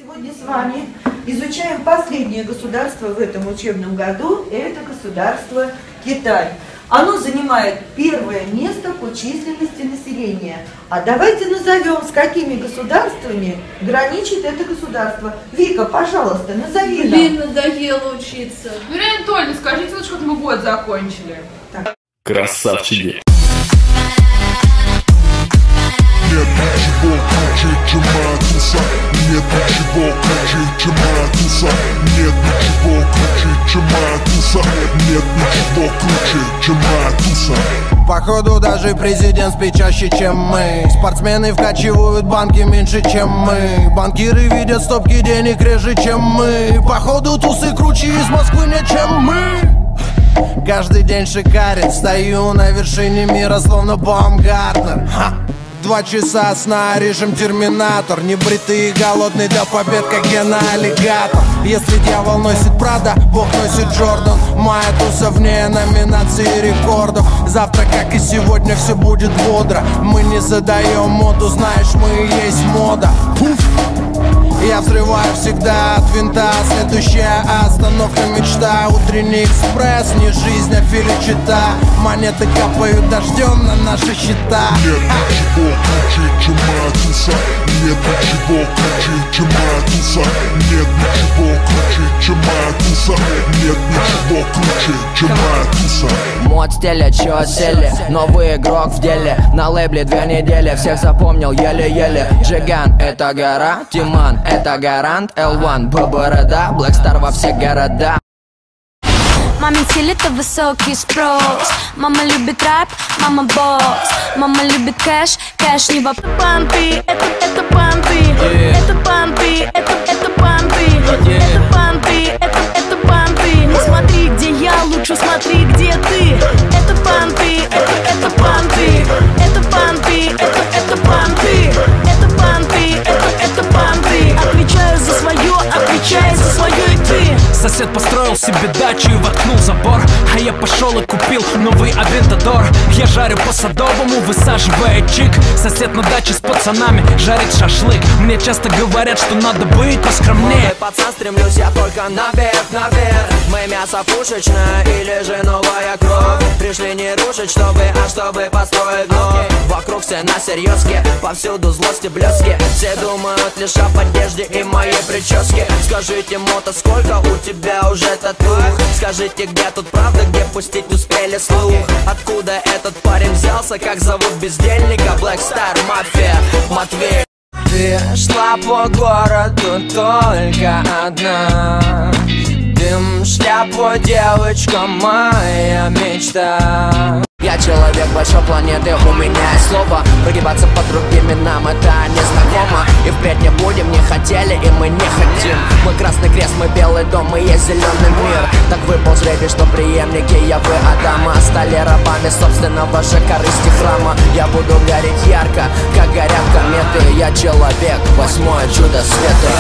Сегодня с вами изучаем последнее государство в этом учебном году. Это государство Китай. Оно занимает первое место по численности населения. А давайте назовем, с какими государствами граничит это государство. Вика, пожалуйста, назови нам. Блин, надоело учиться. Юрия Анатольевна, скажите лучше, как мы год закончили. Так. Красавчики. Нет ничего круче, чем Матуса. Нет ничего круче, чем Матуса. Нет ничего круче, чем Матуса. Нет ничего круче, чем Матуса. Походу даже президент спит чаще, чем мы. Спортсмены вкачивают банки меньше, чем мы. Банкиры видят стопки денег реже, чем мы. Походу тусы круче из Москвы, не чем мы. Каждый день шикарен, стою на вершине мира, словно Баумгартнер. 2 часа сна, режим терминатор. Небритый и голодный до побед, как гена-аллигатор. Если дьявол носит Прада, Бог носит Джордан. Моя туса вне номинации рекордов. Завтра, как и сегодня, все будет бодро. Мы не задаем моду, знаешь, мы и есть мода. Пуф! Я взрываю всегда от винта. Следующая остановка мечта. Утренний экспресс, не жизнь, а филичита. Монеты капают дождем на наши счета. Нет ничего круче, чем Матуса. Нет ничего круче, чем Матуса. Нет ничего круче, чем Матуса. Нет ничего круче, чем Матуса. Мод стиля, чё сели? Новый игрок в деле. На лейбле 2 недели, всех запомнил еле-еле. Джиган — это гора, Тиман — это гарант, L1, ББРД, Блэкстар во все города. Мамин стиль — это высокий спрос. Мама любит рэп, мама босс. Мама любит кэш, кэш не вопрос. Панты, это панты. Это панты, это панты. Это панты, это панты. Не смотри, где я, лучше смотри, где ты. Это панты, это панты. Это панты, это панты. Это панты, это панты. Отвечаю за свое, отвечай за свое и ты. Сосед построил себе дачу и воткнул забор, а я пошел и купил новый Авентадор. Я жарю по Садовому, высаживая чик. Сосед на даче с пацанами жарит шашлык. Мне часто говорят, что надо быть поскромнее. Молодой пацан, стремлюсь я только наверх, наверх. Мы мясо пушечное или же новая кровь. Пришли не рушить, чтобы построить вновь. Вокруг все на серьезке, повсюду злость и блески. Все думают лишь об одежде и моей прическе. Скажите, мото, сколько у тебя уже татух? Скажите, где тут правда, где пустить успели слух? Откуда этот парень взялся, как зовут бездельника? Блэкстар, мафия, Матвей. Ты шла по городу только одна. Дым, шляпу, девочка, моя мечта. Я человек большой планеты, у меня есть слово. Прогибаться под другими нам это не знакомо. И впредь не будем, не хотели и мы не хотим. Мы Красный Крест, мы Белый дом, мы есть зеленый мир. Так выпал жребий, что преемники Явы Адама стали рабами собственного же корысти храма. Я буду гореть ярко, как горят кометы. Я человек, 8-е чудо света.